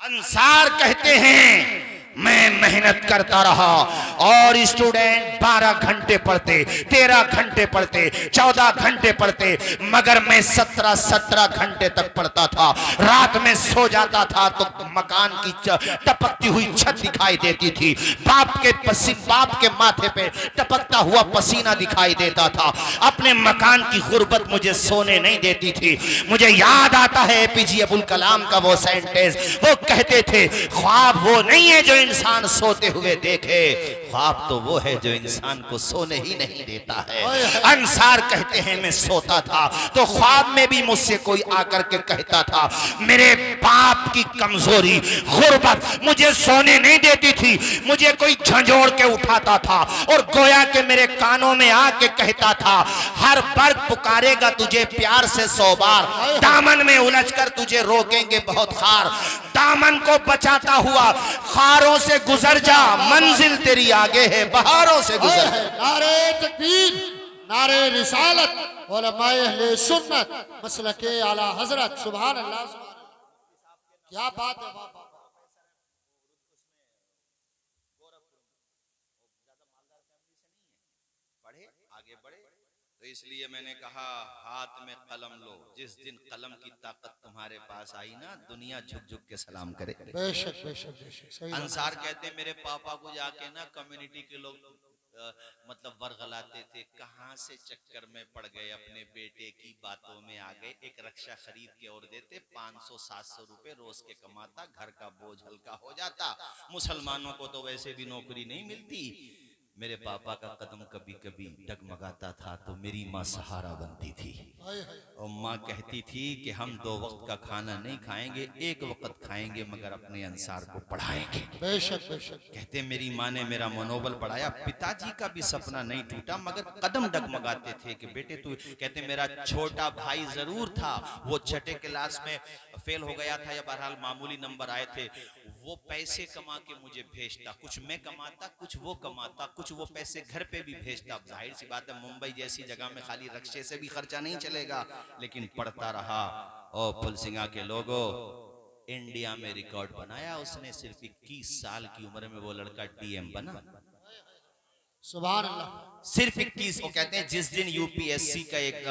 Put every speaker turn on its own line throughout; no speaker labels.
अंसार कहते हैं मैं मेहनत करता रहा और स्टूडेंट 12 घंटे पढ़ते, 13 घंटे पढ़ते, 14 घंटे पढ़ते, मगर मैं 17 घंटे तक पढ़ता था। रात में सो जाता था तो मकान की टपकती हुई छत दिखाई देती थी, बाप के माथे पे टपकता हुआ पसीना दिखाई देता था। अपने मकान की गुर्बत मुझे सोने नहीं देती थी। मुझे याद आता है एपीजे अब्दुल कलाम का वो सेंटेंस, वो कहते थे ख्वाब वो नहीं है जो इंसान सोते हुए देखे, ख्वाब तो वो है जो इंसान को सोने ही नहीं देता है। अंसार कहते हैं मैं सोता था तो ख्वाब में भी मुझसे कोई आकर के कहता था मेरे बाप की कमजोरी गुर्बत मुझे सोने नहीं देती थी। मुझे कोई झंझोड़ के उठाता था और गोया के मेरे कानों में आके कहता था हर बर्ग पुकारेगा तुझे प्यार से 100 बार, दामन में उलझकर तुझे रोकेंगे बहुत खार, दामन को बचाता हुआ खारों से गुजर जा, मंजिल तेरी आगे है बहारों से गुजर।
नारे तकबीर, नारे रिसालत, उलमाए अहले सुन्नत, मसलके आला हजरत, सुभान अल्लाह, सुभान अल्लाह। क्या बात है बाबा।
आगे बढ़े तो इसलिए मैंने कहा हाथ में कलम लो, जिस दिन कलम की ताकत तुम्हारे पास आई ना दुनिया झुक झुक के सलाम करे।
बेशक बेशक बेशक सही।
अंसार कहते हैं मेरे पापा को जाके ना कम्युनिटी के लोग मतलब वर्गलाते थे, कहाँ से चक्कर में पड़ गए, अपने बेटे की बातों में आ गए। एक रक्षा खरीद के और देते, 500-700 रुपए रोज के कमाता, घर का बोझ हल्का हो जाता। मुसलमानों को तो वैसे भी नौकरी नहीं मिलती। मेरे पापा का कदम कभी कभी डगमगाता था तो मेरी माँ सहारा बनती थी और माँ कहती थी कि हम 2 वक्त का खाना नहीं खाएंगे, 1 वक्त खाएंगे मगर अपने अंसार को पढ़ाएंगे।
बेशक बेशक।
कहते मेरी माँ ने मेरा मनोबल बढ़ाया। पिताजी का भी सपना नहीं टूटा मगर कदम डगमगाते थे कि बेटे तू, कहते मेरा छोटा भाई जरूर था, वो 6ठी क्लास में फेल हो गया था या बहरहाल मामूली नंबर आए थे, वो पैसे कमा के मुझे भेजता, कुछ मैं कमाता कुछ वो कमाता, कुछ वो पैसे घर पे भी भेजता। जाहिर सी बात है मुंबई जैसी जगह में खाली रक्शे से भी खर्चा नहीं चलेगा, लेकिन पढ़ता रहा। और पुलसिंगा के लोगों इंडिया में रिकॉर्ड बनाया उसने, सिर्फ 21 साल की उम्र में वो लड़का डीएम बना।
सुभान अल्लाह।
सिर्फ 21। वो कहते हैं जिस दिन यूपीएससी का एक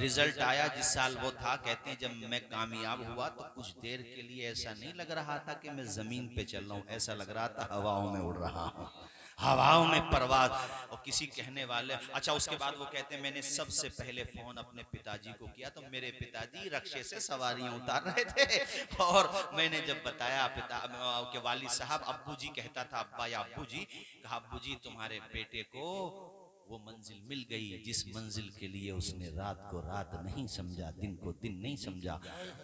रिजल्ट आया, जिस साल वो था, कहते हैं जब मैं कामयाब हुआ तो कुछ देर के लिए ऐसा नहीं लग रहा था कि मैं जमीन पे चल रहा हूँ, ऐसा लग रहा था हवाओं में उड़ रहा हूँ, हवाओं में परवाज। और किसी कहने वाले, अच्छा उसके बाद वो कहते हैं मैंने सबसे पहले फोन अपने पिताजी को किया तो मेरे पिताजी रक्शे से सवारियां उतार रहे थे और मैंने जब बताया पिता के वालिद साहब, अब्बू जी कहता था, अब्बा या अब्बू जी, कहा अब्बू जी तुम्हारे बेटे को वो मंजिल मिल गई जिस मंजिल के लिए उसने रात को रात नहीं समझा, दिन को दिन नहीं समझा।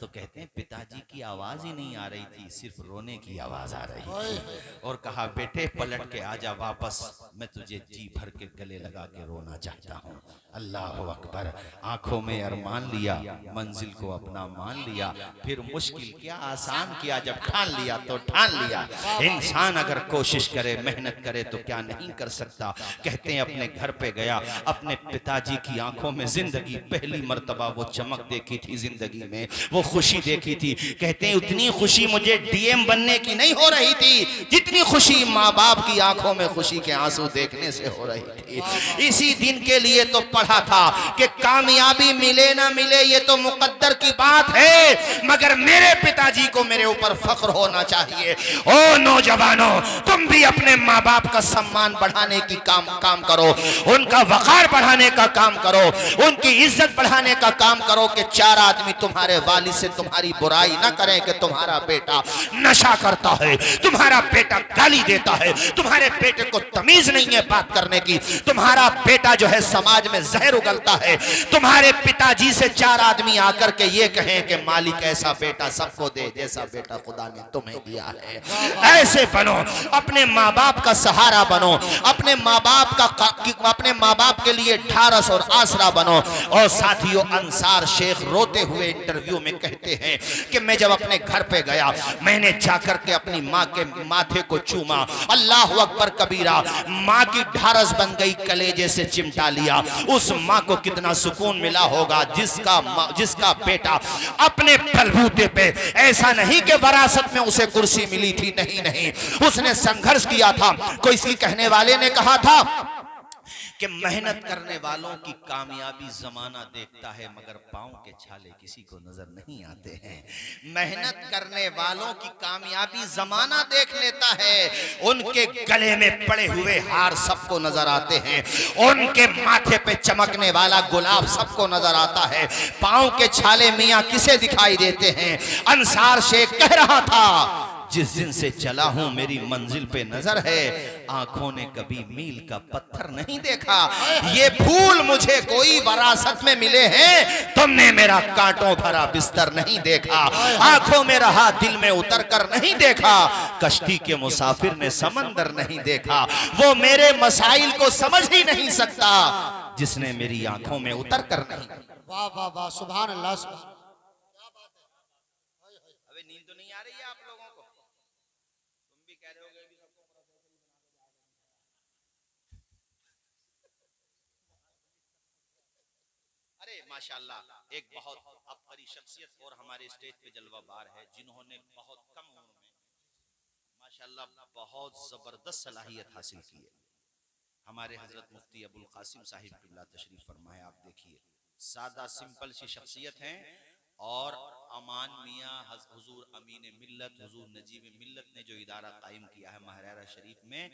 तो कहते हैं पिताजी की आवाज ही नहीं आ रही थी, सिर्फ रोने की आवाज आ रही थी। और कहा बेटे पलट के आजा वापस, मैं तुझे जी भर के गले लगा के रोना चाहता हूँ। अल्लाह अकबर। आंखों में अरमान लिया, मंजिल को अपना मान लिया, फिर मुश्किल क्या आसान किया, जब ठान लिया तो ठान लिया। इंसान अगर कोशिश करे, मेहनत करे तो क्या नहीं कर सकता। कहते हैं अपने घर पे गया, अपने पिताजी की आंखों में जिंदगी पहली मर्तबा वो चमक देखी थी, जिंदगी में वो खुशी देखी थी। कहते हैं उतनी खुशी मुझे डीएम बनने की नहीं हो रही थी जितनी खुशी माँ बाप की आंखों में खुशी के आंसू देखने से हो रही थी। इसी दिन के लिए तो पढ़ा था कि कामयाबी मिले ना मिले ये तो मुकद्दर की बात है, मगर मेरे पिताजी को मेरे ऊपर फख्र होना चाहिए। ओ नौजवानों, तुम भी अपने माँ बाप का सम्मान बढ़ाने की काम करो, उनका वकार बढ़ाने का काम करो, उनकी इज्जत बढ़ाने का काम करो कि 4 आदमी तुम्हारे वालिद से तुम्हारी बुराई ना करें कि तुम्हारा बेटा नशा करता है, तुम्हारा बेटा गाली देता है, तुम्हारे बेटे को तमीज नहीं है बात करने की, तुम्हारा बेटा जो है समाज में जहर उगलता है। तुम्हारे पिताजी से 4 आदमी आकर के ये कहें कि मालिक ऐसा बेटा सबको दे जैसा बेटा खुदा ने तुम्हें दिया है। ऐसे बनो, अपने माँ बाप का सहारा बनो, अपने माँ बाप का
अपने माँ बाप के लिए ढारस और आसरा बनो। और साथियों, अंसार शेख रोते हुए इंटरव्यू में कहते हैं कि मैं जब अपने घर पे गया, मैंने जाकर के अपनी माँ के माथे को चूमा, अल्लाह अकबर कबीरा, माँ की ढारस बन गई, कलेजे से चिमटा लिया। उस माँ को कितना सुकून मिला होगा जिसका बेटा अपने बलबूते पे, ऐसा नहीं कि वरासत में उसे कुर्सी मिली थी, नहीं नहीं, उसने संघर्ष किया था। कोई इसी कहने वाले ने कहा था कि मेहनत करने वालों की कामयाबी जमाना देखता है, मगर पांव के छाले किसी को नजर नहीं आते हैं। मेहनत करने वालों की कामयाबी जमाना देख लेता है, उनके गले में पड़े हुए हार सबको नजर आते हैं, उनके माथे पे चमकने वाला गुलाब सबको नजर आता है, पांव के छाले मियां किसे दिखाई देते हैं। अंसार शेख कह रहा था, जिस दिन से चला हूं मेरी मंजिल पे नजर है, आंखों ने कभी मील का पत्थर नहीं देखा। ये फूल मुझे कोई वरासत में मिले हैं, तुमने मेरा कांटों भरा बिस्तर नहीं देखा, आंखों में रहा दिल में उतर कर नहीं देखा। कश्ती के मुसाफिर ने समंदर नहीं देखा, वो मेरे मसाइल को समझ ही नहीं सकता जिसने मेरी आंखों में उतर कर नहीं।
वाह वाह वाह, सुभान अल्लाह, सुभान।
अबे नींद तो नहीं आ रही है आप लोगों को? तुम भी कह रहे होगे कि सबको अरे माशाल्लाह, एक बहुत अबकारी शख्सियत और हमारे स्टेज पे जलवाबार है, जिन्होंने बहुत कम उम्र में माशाल्लाह बहुत जबरदस्त सलाहियत हासिल की है। हमारे हजरत मुफ्ती अबुल कासिम साहिब किबला तशरीफ फरमाए। आप देखिए, सादा सिंपल सी शख्सियत हैं, और अमान मियाँ हुजूर अमीन मिल्लत, हुजूर नजीब मिल्लत ने जो इदारा कायम किया है महरारा शरीफ में,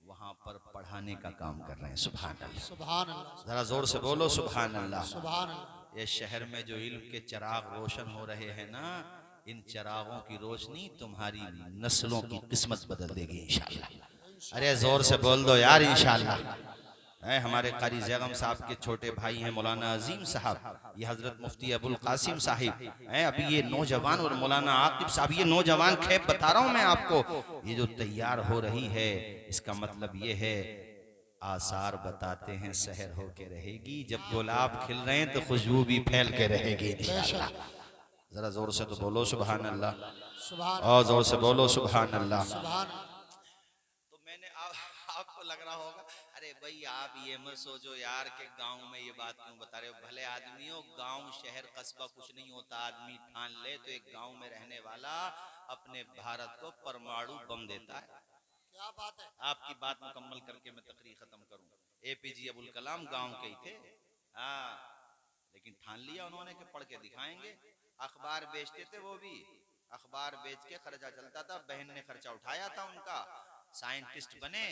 वहाँ पर पढ़ाने का काम कर रहे हैं। सुभान अल्लाह,
सुभान अल्लाह,
जरा जोर से बोलो सुभान अल्लाह।
सुभान अल्लाह।
ये शहर में जो इल्म के चिराग रोशन हो रहे हैं ना, इन चिरागों की रोशनी तुम्हारी नस्लों की किस्मत बदल देगी इंशाअल्लाह। अरे जोर से बोल दो यार इंशाअल्लाह। हमारे कारी जैगम साहब के छोटे भाई हैं मौलाना अजीम साहब, ये हजरत मुफ्ती अबुल कासिम साहिब हैं, अभी ये नौजवान, और मौलाना आकिब साहब, ये नौजवान खैब बता रहा हूँ मैं आपको, ये जो तैयार हो रही है, इसका मतलब ये है, आसार बताते हैं सहर होके रहेगी, जब गुलाब खिल रहे हैं तो खुशबू भी फैल के रहेगी इंशाअल्लाह। जरा जोर से तो बोलो सुभान अल्लाह,
सुभान,
और जोर से बोलो सुभान अल्लाह।
सुभान।
तो मैंने आपको लग रहा होगा, अरे भाई आप ये मत सोचो यार कि गांव में ये बात क्यों बता रहे हो। भले आदमियों, गांव शहर कस्बा कुछ नहीं होता, आदमी ठान ले तो एक गांव में रहने वाला अपने भारत को परमाणु बम देता है।
क्या बात है।
आपकी बात मुकम्मल करके मैं तकरीर खत्म करूं। APJ अबुल कलाम गांव के ही थे, हाँ, लेकिन ठान लिया उन्होंने कि पढ़ के दिखाएंगे। अखबार बेचते थे, वो भी अखबार बेच के खर्चा चलता था, बहन ने खर्चा उठाया था उनका, साइंटिस्ट बने।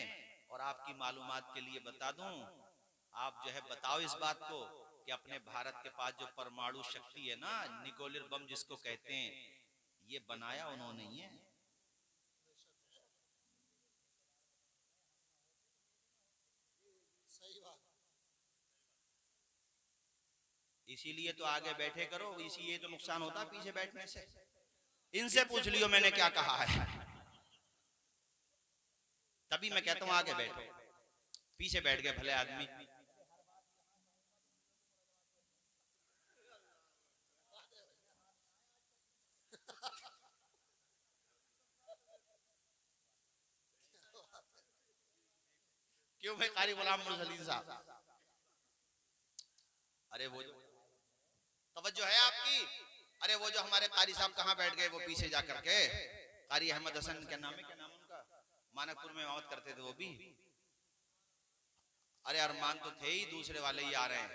और आपकी मालूमात के लिए बता दूं, आप जो है बताओ इस बात को कि अपने भारत के पास जो परमाणु शक्ति है ना, न्यूक्लियर बम जिसको कहते हैं, ये बनाया उन्होंने ही है।
सही बात।
इसीलिए तो आगे बैठे करो, इसी ये तो नुकसान होता पीछे बैठने से। इनसे पूछ लियो मैंने क्या कहा है, तभी मैं कहता हूं आगे बैठो। पीछे बैठ गए भले आदमी। क्यों भाई कारी गुलाम मुर्सलीन साहब? अरे वो जो तवज्जो है आपकी, अरे वो जो हमारे कारी साहब कहाँ बैठ गए, वो पीछे जाकर के, कारी अहमद हसन क्या नाम है, क्या नाम उनका, मानकपुर में इमामत करते थे वो भी। अरे अरमान तो थे ही, दूसरे वाले ही आ रहे हैं।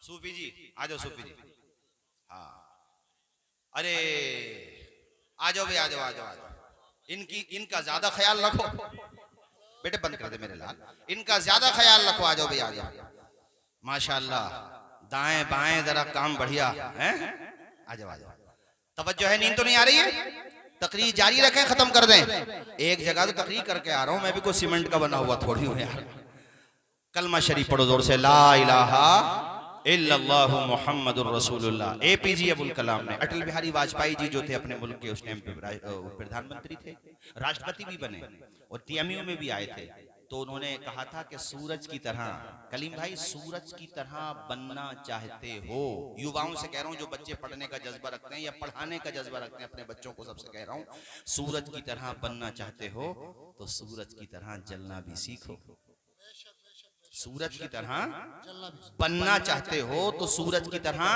सूफी जी आ जाओ, सूफी जी, हाँ, अरे आ जाओ भाई, आ जाओ आ जाओ आ जाओ। इनका ज्यादा ख्याल रखो बेटे, बंद कर दे मेरे लाल, इनका ज्यादा ख्याल रखो। आ जाओ भाई, आ जाओ, माशाल्लाह, दाएं बाएं जरा काम बढ़िया है। आ जाओ आ जाओ, तवज्जो है, नींद तो नहीं आ रही है? तकरीर जारी रखें, खत्म कर दें। एक जगह तो तकरीर करके आ रहा हूं मैं भी, कोई सीमेंट का बना हुआ थोड़ी हूं यार। कलमा शरीफ पढ़ो जोर से, ला इलाहा इल्लल्लाहु मुहम्मदुर रसूलुल्लाह। APJ अबुल कलाम ने, अटल बिहारी वाजपेयी जी जो थे अपने मुल्क के उस टाइम पे प्रधानमंत्री थे, राष्ट्रपति भी बने, और TMU में भी आए थे। तो उन्होंने कहा था कि सूरज की तरह, कलीम भाई सूरज की तरह बनना चाहते हो, युवाओं से कह रहा हूं जो बच्चे पढ़ने का जज्बा रखते हैं या पढ़ाने का जज्बा रखते हैं अपने बच्चों को, सबसे कह रहा हूं सूरज की तरह बनना चाहते हो तो सूरज की तरह जलना भी सीखो। सूरज की तरह
चलना भी
बनना चाहते हो तो सूरज की तरह,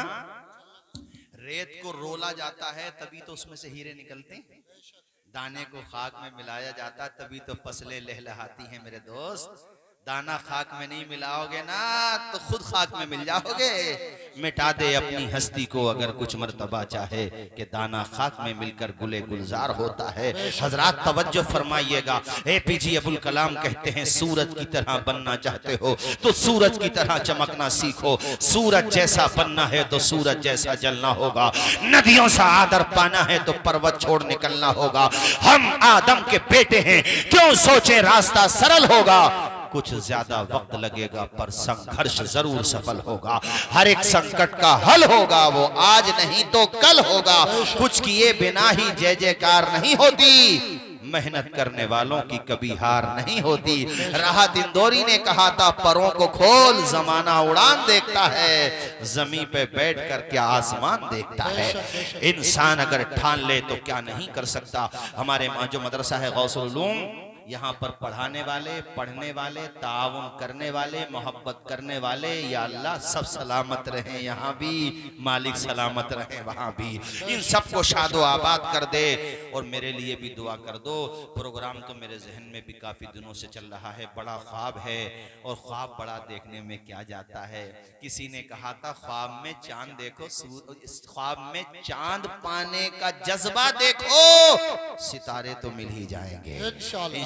रेत को रोला जाता है तभी तो उसमें से हीरे निकलते हैं, दाने को खाक में मिलाया जाता तभी तो फसलें लहलहाती हैं मेरे दोस्त। दाना खाक में नहीं मिलाओगे ना तो खुद खाक में मिल जाओगे। मिटा दे अपनी हस्ती को अगर कुछ मर्तबा चाहे कि दाना खाक में मिलकर गुले गुलजार होता है। हजरात तवज्जो फरमाइएगा, APJ अबुल कलाम कहते हैं सूरज की तरह बनना चाहते हो तो सूरज की तरह चमकना सीखो। सूरज जैसा बनना है तो सूरज जैसा जलना होगा। नदियों सा आदर पाना है तो पर्वत छोड़ निकलना होगा। हम आदम के बेटे हैं, क्यों सोचे रास्ता सरल होगा। कुछ ज्यादा वक्त लगेगा पर संघर्ष जरूर सफल होगा। हर एक संकट का हल होगा, वो आज नहीं तो कल होगा। कुछ किए बिना ही जय जयकार नहीं होती, मेहनत करने वालों की कभी हार नहीं होती। राहत इंदौरी ने कहा था परों को खोल जमाना उड़ान देखता है, जमीन पे बैठ कर क्या आसमान देखता है। इंसान अगर ठान ले तो क्या नहीं कर सकता। हमारे जो मदरसा है गौसुल उलूम, यहाँ पर पढ़ाने वाले, पढ़ने वाले, ताउन करने वाले, मोहब्बत करने वाले, या अल्लाह सब सलामत रहें, यहाँ भी मालिक सलामत रहें वहाँ भी। इन सबको शादो आबाद कर दे और मेरे लिए भी दुआ कर दो। प्रोग्राम तो मेरे जहन में भी काफी दिनों से चल रहा है, बड़ा ख्वाब है और ख्वाब बड़ा देखने में क्या जाता है। किसी ने कहा था ख्वाब में चांद देखो, ख्वाब में चांद पाने का जज्बा देखो, सितारे तो मिल ही जाएंगे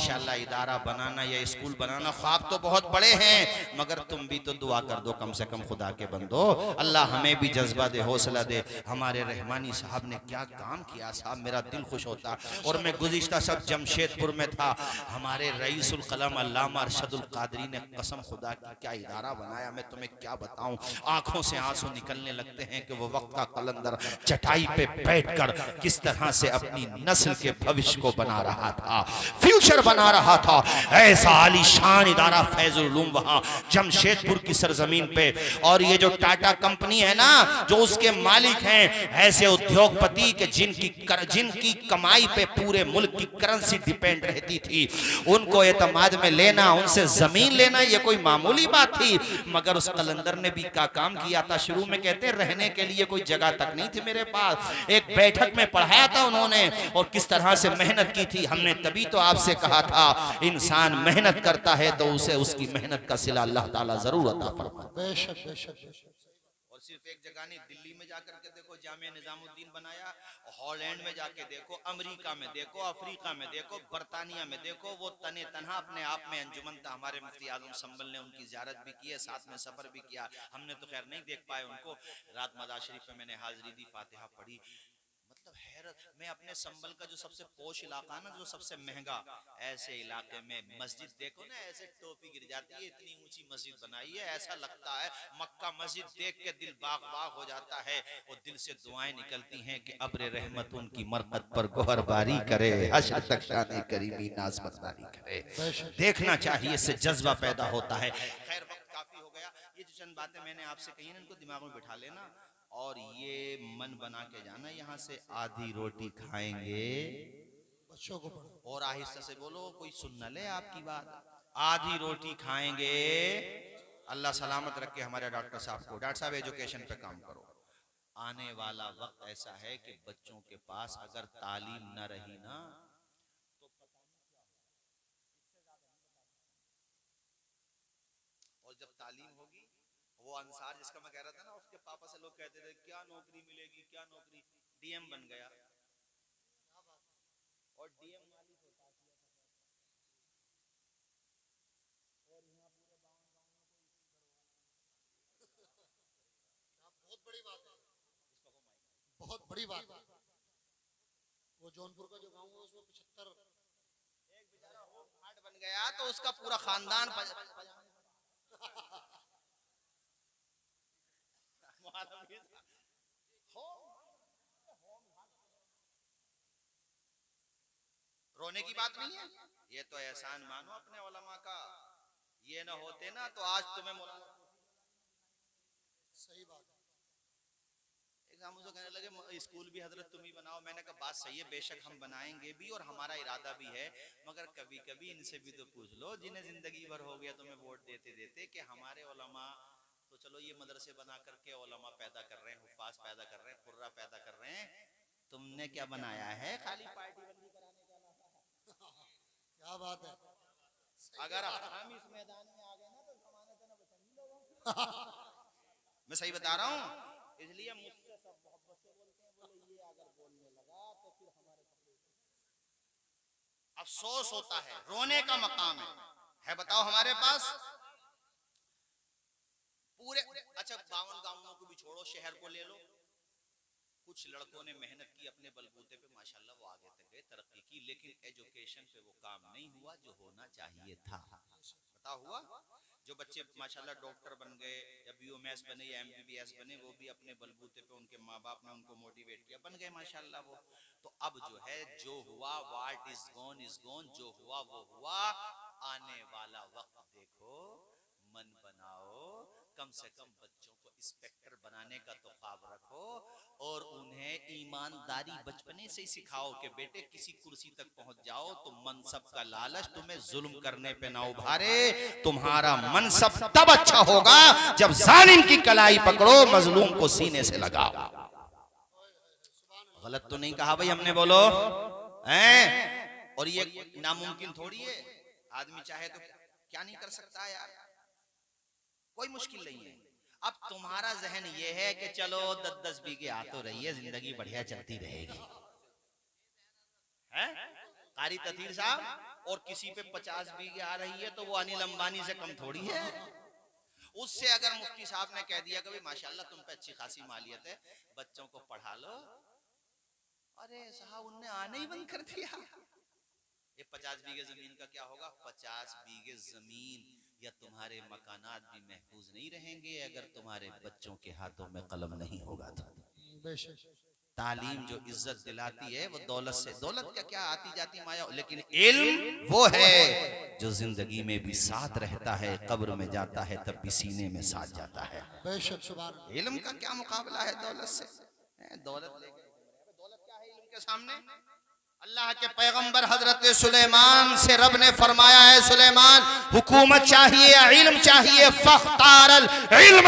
इंशाल्लाह। इदारा बनाना या स्कूल बनाना ख्वाब तो बहुत बड़े हैं, मगर तुम भी तो दुआ कर दो कम से कम खुदा के बंदो, अल्लाह हमें भी जज्बा दे, हौसला दे। हमारे रहमानी साहब ने क्या काम किया साहब, मेरा दिल खुश होता। और मैं गुज़िश्ता सब जमशेदपुर में था, हमारे रईसुल कलम अल्लामा अरशदुल कादरी ने कसम खुदा की क्या इदारा बनाया, मैं तुम्हें क्या बताऊं। आंखों से आंसू निकलने लगते हैं कि वो वक्त का कलंदर चटाई पे बैठकर किस तरह से अपनी नस्ल के भविष्य को बना रहा था, फ्यूचर बना रहा था। ऐसा आलीशान इदारा फैजुल उलूम वहां जमशेदपुर की सरजमीन पे। और ये जो टाटा कंपनी है ना, जो उसके मालिक हैं, ऐसे उद्योगपति के जिनकी कमाई पे पूरे मुल्क की करेंसी डिपेंड रहती थी, उनको एतमाद में लेना, उनसे जमीन लेना ये कोई मामूली बात थी। मगर उस कलंदर ने भी क्या काम किया था। शुरू में कहते रहने के लिए कोई जगह तक नहीं थी मेरे पास, एक बैठक में पढ़ाया था उन्होंने और किस तरह से मेहनत की थी हमने। तभी तो आपसे कहा था इंसान मेहनत करता है तो उसे उसकी मेहनत का सिला अल्लाह ताला जरूर अता फरमाता है।
बेशक बेशक बेशक।
और सिर्फ एक जगह नहीं, दिल्ली में जाकर के देखो जामिया निजामुद्दीन बनाया, हॉलैंड में जाके देखो, अमेरिका में देखो, अफ्रीका में देखो, बरतानिया में देखो, वो तने तनहा अपने आप में अंजुमन था। हमारे मुफ्ती आजम संबल ने उनकी ज़ियारत भी की है, साथ में सफर भी किया। हमने तो खैर नहीं देख पाए उनको। रात मज़ार शरीफ में मैंने हाजिरी दी, फातिहा पढ़ी। मतलब हैरत, मैं अपने संबल का जो सबसे पोश इलाका ना, जो सबसे महंगा, ऐसे इलाके में मस्जिद देखो ना, ऐसे टोपी गिर जाती है, इतनी ऊंची मस्जिद बनाई है, ऐसा लगता है मक्का मस्जिद देख के दिल बाग बाग हो जाता है और दिल से दुआएं निकलती हैं कि अब्र रहमत उनकी मरकत पर गोहरबारी करे, हश्र तक शान करीमी नाज़मतदारी करे। देखना चाहिए, इससे जज्बा पैदा होता है। खैर वक्त काफी हो गया, ये जो चंद बातें मैंने आपसे कही ना, इनको दिमाग में बिठा लेना और ये मन बना के जाना, यहाँ से आधी रोटी खाएंगे,
बच्चों को पढ़ो
और आहिस्ता से बोलो, कोई सुन न ले आपकी बात। आधी रोटी खाएंगे, अल्लाह सलामत रखे हमारे डॉक्टर साहब को। डॉक्टर साहब एजुकेशन पे काम करो। आने वाला वक्त ऐसा है कि बच्चों के पास अगर तालीम न रही ना, और जब तालीम होगी, वो अंसार जिसका मैं कह रहा था ना, उसके पापा से लोग कहते थे क्या नौकरी मिलेगी, क्या नौकरी, डीएम बन गया। और डीएम मालिक होता है, और यहाँ पूरे गांव
बहुत बड़ी बात है, बहुत बड़ी बात है। वो जौनपुर का जो गांव है उसमें 75
एक बेचारा होम गार्ड बन गया तो उसका पूरा खानदान रोने की बात नहीं है। ये तो एहसान मानो अपने उलमा का, ये ना होते ना तो आज तुम्हें मौलाना।
सही बात है।
एक हम मुझे कहने लगे स्कूल भी हजरत तुम ही बनाओ। मैंने कहा बात सही है, बेशक हम बनाएंगे भी और हमारा इरादा भी है, मगर कभी कभी इनसे भी तो पूछ लो जिन्हें जिंदगी भर हो गया तुम्हें वोट देते देते कि हमारे उलमा तो चलो ये मदरसे बना करके उलमा पैदा कर रहे हैं, हुफ्फाज पैदा कर रहे हैं, कुर्रा पैदा कर रहे हैं, तुमने क्या बनाया है? खाली पार्टी बंदी कराने का नाम।
क्या बात है।
अगर हम इस मैदान में आ गए ना तो जमानत ना बचेंगी लोगों। मैं सही बता रहा हूँ, इसलिए मुझसे सब मोहब्बत से बोलते हैं, बोले ये अगर बोलने लगा तो फिर हमारे अफसोस होता है, रोने का मकाम है बताओ हमारे पास पूरे। अच्छा 52 गांवों को भी छोड़ो, शहर को ले लो, कुछ लड़कों ने मेहनत की अपने बलबूते पे, माशाल्लाह वो आगे तक गए, तरक्की की, लेकिन एजुकेशन पे वो काम नहीं हुआ जो होना चाहिए था। बताओ हुआ? जो बच्चे माशाल्लाह डॉक्टर बन गए या बीओएमएस बने या एमबीबीएस बने, वो भी अपने बलबूते पे, उनके माँ बाप ने उनको मोटिवेट किया, बन गए माशाल्लाह वो। तो अब जो है जो हुआ, व्हाट इज गॉन, जो हुआ वो हुआ। आने वाला वक्त देखो, मन बनाओ, कम से कम बच्चों को इंस्पेक्टर बनाने का तो ख्वाब रखो और उन्हें ईमानदारी बचपने से ही सिखाओ कि बेटे किसी कुर्सी तक पहुंच जाओ तो मनसब का लालच तुम्हें जुल्म करने पे ना उभारे। तुम्हारा मनसब तब अच्छा होगा जब जालिम की कलाई पकड़ो, मजलूम को सीने से लगाओ। गलत तो नहीं कहा भाई हमने, बोलो हैं? और ये नामुमकिन थोड़ी है, आदमी चाहे तो क्या नहीं कर सकता है यार, कोई मुश्किल नहीं है। अब तुम्हारा जहन ये है कि चलो 10-10 बीघे आ तो रही है, जिंदगी बढ़िया चलती रहेगी, हैं? कारी ततीर साहब और किसी पे 50 बीघे आ रही है तो वो अनिल अंबानी से कम थोड़ी है। उससे अगर मुफ्ती साहब ने कह दिया कि भाई माशाल्लाह तुम पे अच्छी खासी मालियत है, बच्चों को पढ़ा लो, अरे साहब उनने आने ही बंद कर दिया। ये 50 बीघे जमीन का क्या होगा? 50 बीघे जमीन या तुम्हारे मकानात भी महफूज नहीं रहेंगे अगर तुम्हारे बच्चों के हाथों में कलम नहीं होगा तो।
बेशक।
तालीम जो इज्जत दिलाती है वो दौलत से, दौलत क्या आती जाती माया, लेकिन इल्म वो है जो जिंदगी में भी साथ रहता है, कब्र में जाता है तब भी सीने में साथ जाता है।
बेशक सुभान अल्लाह।
इल्म का क्या मुकाबला है दौलत से? दौलत क्या है इल्म के सामने? अल्लाह के पैगंबर हजरत सुलेमान से रब ने फरमाया है, सुलेमान हुकूमत चाहिए या इल्म चाहिए? फख्तारल इल्म।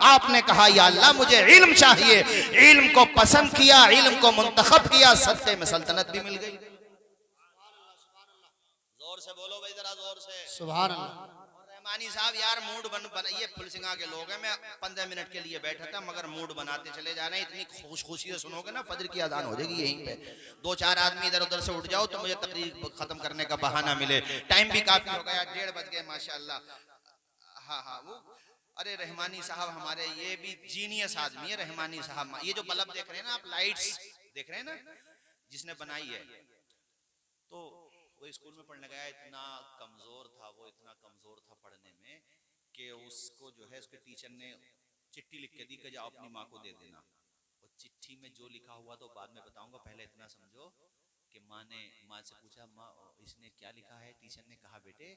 आपने कहा या अल्लाह मुझे इल्म चाहिए, इल्म को पसंद किया, इल्म को मुंतखब किया, सत्ते में सल्तनत भी मिल गई। जोर से बोलो भाई, जरा जोर से
सुभान अल्लाह।
रहमानी साहब यार मूड बनाइए, फुलसिंगा के लोग हैं, मैं 15 मिनट के लिए बैठा था मगर मूड बनाते चले जा रहे हैं। इतनी खुशी से सुनोगे ना फजर की अजान हो जाएगी यहीं पे, 2-4 आदमी इधर उधर से उठ जाओ तो मुझे तकरीर खत्म करने का बहाना मिले। टाइम भी काफी हो गया, 1:30 बज गए माशाल्लाह। हाँ वो अरे रहमानी साहब हमारे ये भी जीनियस आदमी है रहमानी साहब। ये जो बल्ब देख रहे हैं ना आप, लाइट्स देख रहे हैं ना, जिसने बनाई है, तो वो स्कूल में पढ़ने गया, इतना कमजोर था वो, इतना कमजोर था पढ़ने में कि उसको जो है उसके टीचर ने चिट्ठी लिख के दी कि जाओ अपनी माँ को दे देना। और चिट्ठी में जो लिखा हुआ तो बाद में बताऊंगा, पहले इतना समझो कि माँ से पूछा, माँ इसने क्या लिखा है? टीचर ने कहा बेटे,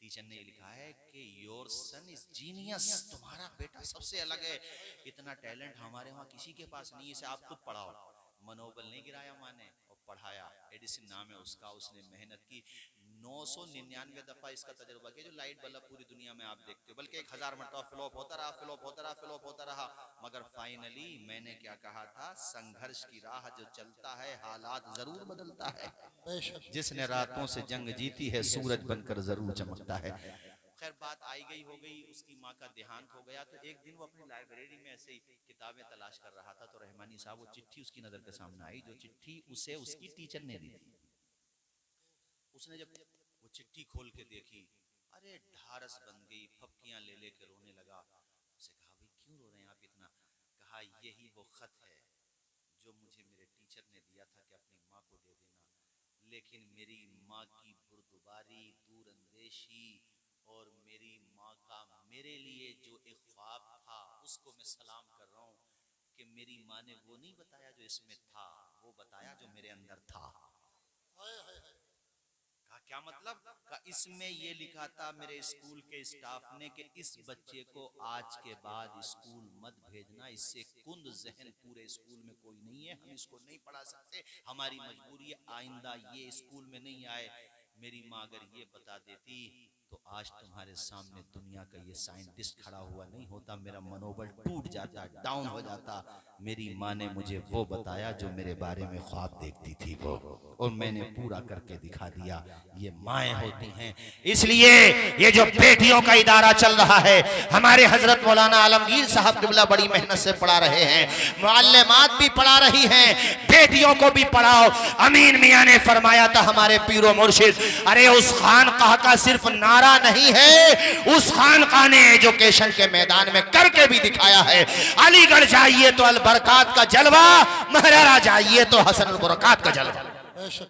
टीचर ने लिखा है कि योर सन इज जीनियस, तुम्हारा बेटा सबसे अलग है, इतना टैलेंट हमारे वहाँ किसी के पास नहीं है, इसे आप खुद पढ़ाओ। मनोबल नहीं गिराया माँ ने और पढ़ाया। एडिसन नाम है उसका, उसने मेहनत की, 999 दफा इसका तजुर्बा किया। जो लाइट बल्ब पूरी दुनिया में आप देखते हो, बल्कि 1000 मरतबा फ्लॉप होता रहा, फ्लॉप होता रहा, फ्लॉप होता रहा, मगर फाइनली मैंने क्या कहा था, संघर्ष की राह जो चलता है हालात जरूर बदलता है।
बेशक।
जिसने रातों से जंग जीती है सूरज बनकर जरूर चमकता है। खैर बात आई गई हो गई, उसकी माँ का देहांत हो गया, तो एक दिन वो अपनी लाइब्रेरी में ऐसे ही किताबें तलाश कर रहा था, तो रहमानी साहब वो चिट्ठी उसकी नजर के सामने आई, जो चिट्ठी उसे उसकी टीचर ने दी थी। उसने जब वो चिट्ठी खोल के देखी, अरे ढारस बन गई, फपकियां ले लेके रोने लगा। उसे कहा भाई क्यों रो रहे हैं आप इतना? कहा यही वो खत है जो मुझे मेरे टीचर ने दिया था कि अपनी माँ को दे देना, लेकिन मेरी माँ की बुर्दबारी, दूरअंदेशी और मेरी माँ का मेरे लिए जो एक ख्वाब था उसको मैं सलाम कर रहा हूँ कि मेरी माँ ने वो नहीं बताया जो इसमें था, वो बताया जो मेरे अंदर था। कहा क्या मतलब? इसमें ये लिखा था मेरे स्कूल के स्टाफ ने कि इस बच्चे को आज के बाद स्कूल मत भेजना, इससे कुंद जहन पूरे स्कूल में कोई नहीं है, हम इसको नहीं पढ़ा सकते, हमारी मजबूरी है, आइंदा ये स्कूल में नहीं आए। मेरी माँ अगर ये बता देती तो आज तुम्हारे सामने दुनिया का ये साइंटिस्ट खड़ा हुआ नहीं होता, मेरा मनोबल टूट जाता, डाउन हो जाता। मेरी माँ ने मुझे वो बताया जो मेरे बारे में ख्वाब देखती थी वो, और मैंने पूरा करके दिखा दिया। ये माएँ होती हैं।
इसलिए ये जो बेटियों का इदारा चल रहा है, हमारे हजरत मौलाना आलमगीर साहब किबला बड़ी मेहनत से पढ़ा रहे हैं, मुअल्लिमात भी पढ़ा रही हैं, बेटियों को भी पढ़ाओ। अमीन मियां ने फरमाया था हमारे पीरो मुर्शिद, अरे उस खानकाह का सिर्फ नारा नहीं है, उस खानकाह ने एजुकेशन के मैदान में करके भी दिखाया है। अलीगढ़ जाइए तो अल बरकात का जलवा, महरारा जाइए तो हसन अल बरकात का जलवा।
बेशक